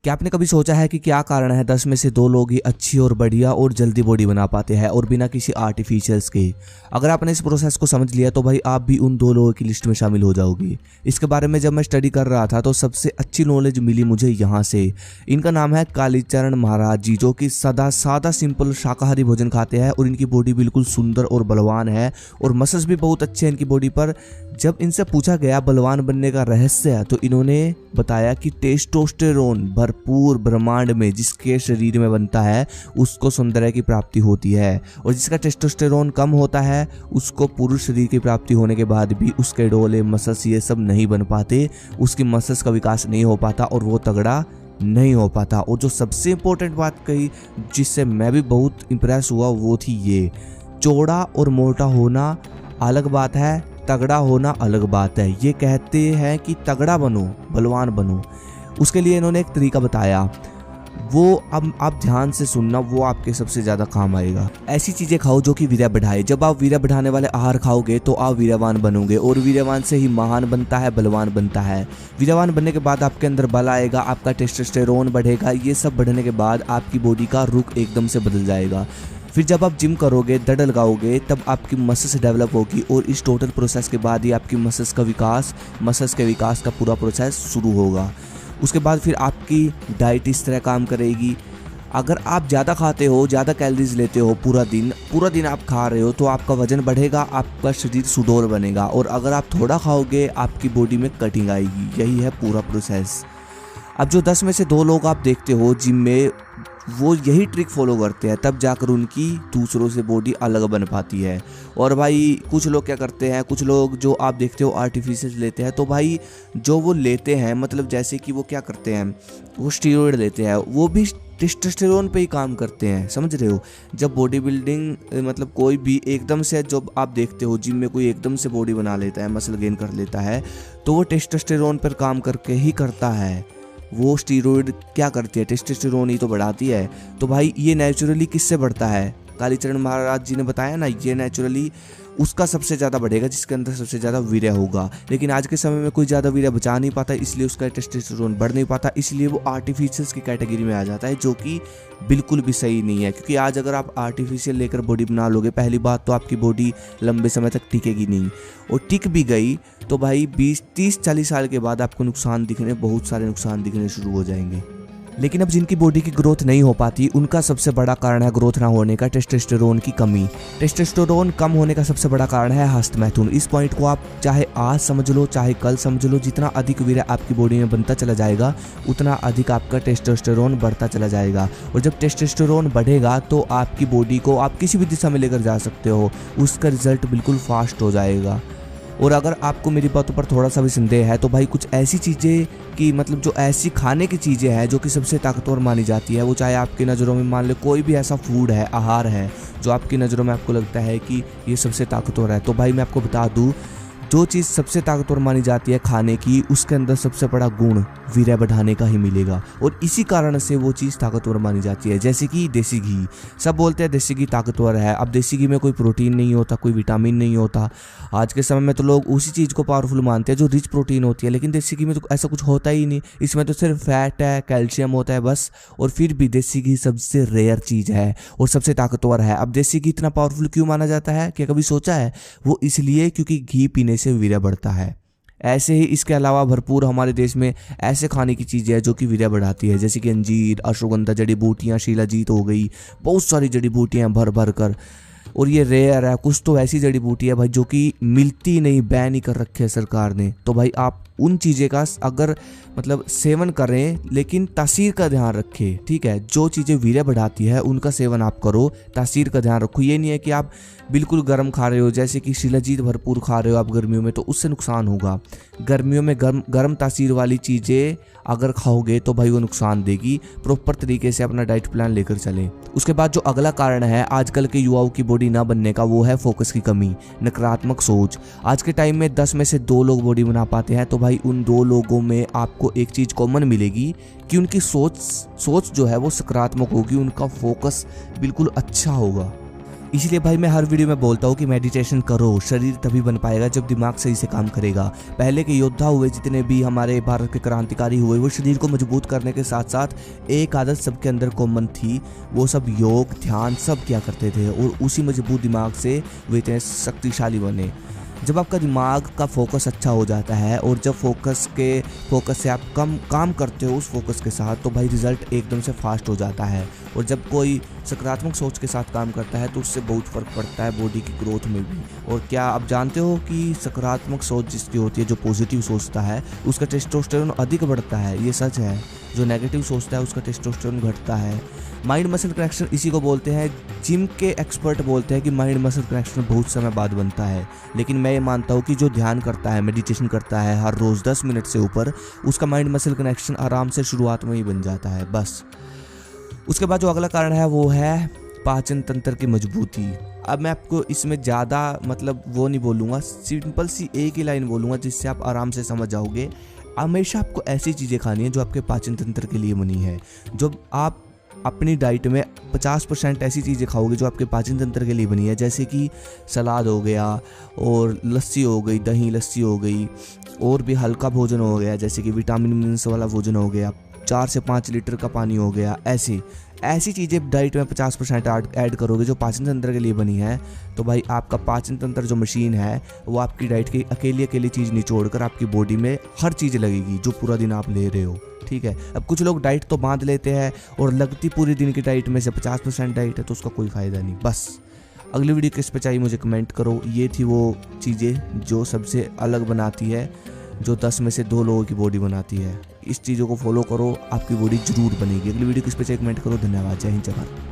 क्या आपने कभी सोचा है कि क्या कारण है 10 में से 2 लोग ही अच्छी और बढ़िया और जल्दी बॉडी बना पाते हैं और बिना किसी आर्टिफिशियल्स के। अगर आपने इस प्रोसेस को समझ लिया तो भाई आप भी उन 2 लोगों की लिस्ट में शामिल हो जाओगे। इसके बारे में जब मैं स्टडी कर रहा था तो सबसे अच्छी नॉलेज मिली मुझे यहाँ से। इनका नाम है कालीचरण महाराज जी, जो कि सदा सादा सिंपल शाकाहारी भोजन खाते हैं और इनकी बॉडी बिल्कुल सुंदर और बलवान है और मसल्स भी बहुत अच्छे हैं इनकी बॉडी पर। जब इनसे पूछा गया बलवान बनने का रहस्य तो इन्होंने बताया कि टेस्टोस्टेरोन भरपूर ब्रह्मांड में जिसके शरीर में बनता है उसको सौंदर्य की प्राप्ति होती है, और जिसका टेस्टोस्टेरोन कम होता है उसको पुरुष शरीर की प्राप्ति होने के बाद भी उसके डोले मसल्स ये सब नहीं बन पाते, उसकी मसल्स का विकास नहीं हो पाता और वो तगड़ा नहीं हो पाता। और जो सबसे इम्पोर्टेंट बात कही जिससे मैं भी बहुत इम्प्रेस हुआ वो थी ये, चौड़ा और मोटा होना अलग बात है, तगड़ा होना अलग बात है। ये कहते हैं कि तगड़ा बनो, बलवान बनो। उसके लिए इन्होंने एक तरीका बताया, वो अब आप ध्यान से सुनना, वो आपके सबसे ज़्यादा काम आएगा। ऐसी चीज़ें खाओ जो कि वीर्य बढ़ाए। जब आप वीर्य बढ़ाने वाले आहार खाओगे तो आप वीर्यवान बनोगे और वीर्यवान से ही महान बनता है, बलवान बनता है। वीर्यवान बनने के बाद आपके अंदर बल आएगा, आपका टेस्टोस्टेरोन बढ़ेगा। ये सब बढ़ने के बाद आपकी बॉडी का रुख एकदम से बदल जाएगा। फिर जब आप जिम करोगे, दड़ लगाओगे, तब आपकी मसल्स डेवलप होगी और इस टोटल प्रोसेस के बाद ही आपकी मसल्स के विकास का पूरा प्रोसेस शुरू होगा। उसके बाद फिर आपकी डाइट इस तरह काम करेगी। अगर आप ज़्यादा खाते हो, ज़्यादा कैलोरीज लेते हो, पूरा दिन आप खा रहे हो तो आपका वजन बढ़ेगा, आपका शरीर सुडौल बनेगा। और अगर आप थोड़ा खाओगे आपकी बॉडी में कटिंग आएगी। यही है पूरा प्रोसेस। अब जो 10 में से 2 लोग आप देखते हो जिम में, वो यही ट्रिक फॉलो करते हैं, तब जाकर उनकी दूसरों से बॉडी अलग बन पाती है। और भाई कुछ लोग क्या करते हैं, कुछ लोग जो आप देखते हो आर्टिफिशियल लेते हैं, तो भाई जो वो लेते हैं, मतलब जैसे कि वो क्या करते हैं, वो स्टीरॉयड लेते हैं, वो भी टेस्टोस्टेरोन पे ही काम करते हैं, समझ रहे हो। जब बॉडी बिल्डिंग मतलब कोई भी एकदम से, जब आप देखते हो जिम में कोई एकदम से बॉडी बना लेता है, मसल गेन कर लेता है, तो वो टेस्टोस्टेरोन पर काम करके ही करता है। वो स्टीरॉयड क्या करती है, टेस्टोस्टेरोन ही तो बढ़ाती है। तो भाई ये नेचुरली किससे बढ़ता है, कालीचरण महाराज जी ने बताया ना, ये नेचुरली उसका सबसे ज़्यादा बढ़ेगा जिसके अंदर सबसे ज़्यादा वीर्य होगा। लेकिन आज के समय में कोई ज़्यादा वीर्य बचा नहीं पाता, इसलिए उसका टेस्टोस्टेरोन बढ़ नहीं पाता, इसलिए वो आर्टिफिशियल्स की कैटेगरी में आ जाता है, जो कि बिल्कुल भी सही नहीं है। क्योंकि आज अगर आप आर्टिफिशियल लेकर बॉडी बना लोगे, पहली बात तो आपकी बॉडी लंबे समय तक टिकेगी नहीं, और टिक भी गई तो भाई 20, 30, 40 साल के बाद आपको बहुत सारे नुकसान दिखने शुरू हो जाएंगे। लेकिन अब जिनकी बॉडी की ग्रोथ नहीं हो पाती, उनका सबसे बड़ा कारण है ग्रोथ ना होने का टेस्टोस्टेरोन की कमी। टेस्टोस्टेरोन कम होने का सबसे बड़ा कारण है हस्तमैथुन। इस पॉइंट को आप चाहे आज समझ लो चाहे कल समझ लो, जितना अधिक वीर्य आपकी बॉडी में बनता चला जाएगा उतना अधिक आपका टेस्टोस्टेरोन बढ़ता चला जाएगा। और जब टेस्टोस्टेरोन बढ़ेगा तो आपकी बॉडी को आप किसी भी दिशा में लेकर जा सकते हो, उसका रिजल्ट बिल्कुल फास्ट हो जाएगा। और अगर आपको मेरी बातों पर थोड़ा सा भी संदेह है तो भाई कुछ ऐसी चीज़ें कि मतलब जो ऐसी खाने की चीज़ें हैं जो कि सबसे ताकतवर मानी जाती है, वो चाहे आपकी नज़रों में मान लो कोई भी ऐसा फूड है, आहार है जो आपकी नज़रों में आपको लगता है कि ये सबसे ताकतवर है, तो भाई मैं आपको बता दूँ, जो चीज़ सबसे ताकतवर मानी जाती है खाने की, उसके अंदर सबसे बड़ा गुण वीर्य बढ़ाने का ही मिलेगा, और इसी कारण से वो चीज़ ताकतवर मानी जाती है। जैसे कि देसी घी, सब बोलते हैं देसी घी ताकतवर है। अब देसी घी में कोई प्रोटीन नहीं होता, कोई विटामिन नहीं होता। आज के समय में तो लोग उसी चीज़ को पावरफुल मानते हैं जो रिच प्रोटीन होती है, लेकिन देसी घी में तो ऐसा कुछ होता ही नहीं। इसमें तो सिर्फ फैट है, कैल्शियम होता है बस। और फिर भी देसी घी सबसे रेयर चीज़ है और सबसे ताकतवर है। अब देसी घी इतना पावरफुल क्यों माना जाता है, क्या कभी सोचा है? वो इसलिए क्योंकि घी पीने से वीर्य बढ़ता है। ऐसे ही इसके अलावा भरपूर हमारे देश में ऐसे खाने की चीज़ें हैं जो कि वीर्य बढ़ाती है, जैसे कि अंजीर, अश्वगंधा, जड़ी बूटियाँ, शिलाजीत हो गई, बहुत सारी जड़ी बूटियाँ भर भर कर। और ये रेयर है, कुछ तो ऐसी जड़ी बूटी है भाई जो कि मिलती नहीं, बैन ही कर रखे है सरकार ने। तो भाई आप उन चीज़ें का अगर मतलब सेवन करें, लेकिन तासीर का ध्यान रखें, ठीक है। जो चीज़ें वीर्य बढ़ाती है उनका सेवन आप करो, तासीर का ध्यान रखो। ये नहीं है कि आप बिल्कुल गर्म खा रहे हो, जैसे कि शिलाजीत भरपूर खा रहे हो आप गर्मियों में, तो उससे नुकसान होगा। गर्मियों में गर्म तासीर वाली चीज़ें अगर खाओगे तो भाई वो नुकसान देगी। प्रॉपर तरीके से अपना डाइट प्लान लेकर चलें। उसके बाद जो अगला कारण है आजकल के युवाओं की बॉडी ना बनने का, वो है फोकस की कमी, नकारात्मक सोच। आज के टाइम में 10 में से 2 लोग बॉडी बना पाते हैं, तो भाई उन 2 लोगों में आपको एक चीज़ कॉमन मिलेगी कि उनकी सोच जो है वो सकारात्मक होगी, उनका फोकस बिल्कुल अच्छा होगा। इसलिए भाई मैं हर वीडियो में बोलता हूँ कि मेडिटेशन करो, शरीर तभी बन पाएगा जब दिमाग सही से काम करेगा। पहले के योद्धा हुए, जितने भी हमारे भारत के क्रांतिकारी हुए, वो शरीर को मजबूत करने के साथ साथ एक आदत सबके अंदर कॉमन थी, वो सब योग ध्यान सब किया करते थे और उसी मजबूत दिमाग से वो इतने शक्तिशाली बने। जब आपका दिमाग का फोकस अच्छा हो जाता है और जब फोकस से आप कम काम करते हो उस फोकस के साथ, तो भाई रिज़ल्ट एकदम से फास्ट हो जाता है। और जब कोई सकारात्मक सोच के साथ काम करता है तो उससे बहुत फ़र्क पड़ता है बॉडी की ग्रोथ में भी। और क्या आप जानते हो कि सकारात्मक सोच जिसकी होती है, जो पॉजिटिव सोचता है, उसका टेस्टोस्टेरोन अधिक बढ़ता है, ये सच है। जो नेगेटिव सोचता है उसका टेस्टोस्टेरोन घटता है। माइंड मसल कनेक्शन इसी को बोलते हैं। जिम के एक्सपर्ट बोलते हैं कि माइंड मसल कनेक्शन बहुत समय बाद बनता है, लेकिन मैं ये मानता हूँ कि जो ध्यान करता है, मेडिटेशन करता है हर रोज़ 10 मिनट से ऊपर, उसका माइंड मसल कनेक्शन आराम से शुरुआत में ही बन जाता है बस। उसके बाद जो अगला कारण है वो है पाचन तंत्र की मजबूती। अब मैं आपको इसमें ज़्यादा वो नहीं बोलूँगा, सिंपल सी एक ही लाइन बोलूँगा जिससे आप आराम से समझ जाओगे। हमेशा आपको ऐसी चीज़ें खानी है जो आपके पाचन तंत्र के लिए बनी है। जो आप अपनी डाइट में 50% ऐसी चीज़ें खाओगे जो आपके पाचन तंत्र के लिए बनी है, जैसे कि सलाद हो गया और लस्सी हो गई, दही लस्सी हो गई, और भी हल्का भोजन हो गया जैसे कि विटामिन मिनरल्स वाला भोजन हो गया, 4 से 5 लीटर का पानी हो गया। ऐसी चीज़ें डाइट में 50% ऐड करोगे जो पाचन तंत्र के लिए बनी है, तो भाई आपका पाचन तंत्र जो मशीन है वो आपकी डाइट की अकेली चीज़ निचोड़कर आपकी बॉडी में हर चीज़ लगेगी जो पूरा दिन आप ले रहे हो। ठीक है। अब कुछ लोग डाइट तो बांध लेते हैं और लगती पूरी दिन की डाइट में से 50% डाइट है, तो उसका कोई फ़ायदा नहीं। बस अगली वीडियो किस पे चाहिए मुझे कमेंट करो। ये थी वो चीज़ें जो सबसे अलग बनाती है, जो 10 में से 2 लोगों की बॉडी बनाती है। इस चीज़ों को फॉलो करो, आपकी बॉडी जरूर बनेगी। अगली वीडियो किस पे चाहिए कमेंट करो। धन्यवाद। जय हिंद, जय भारत।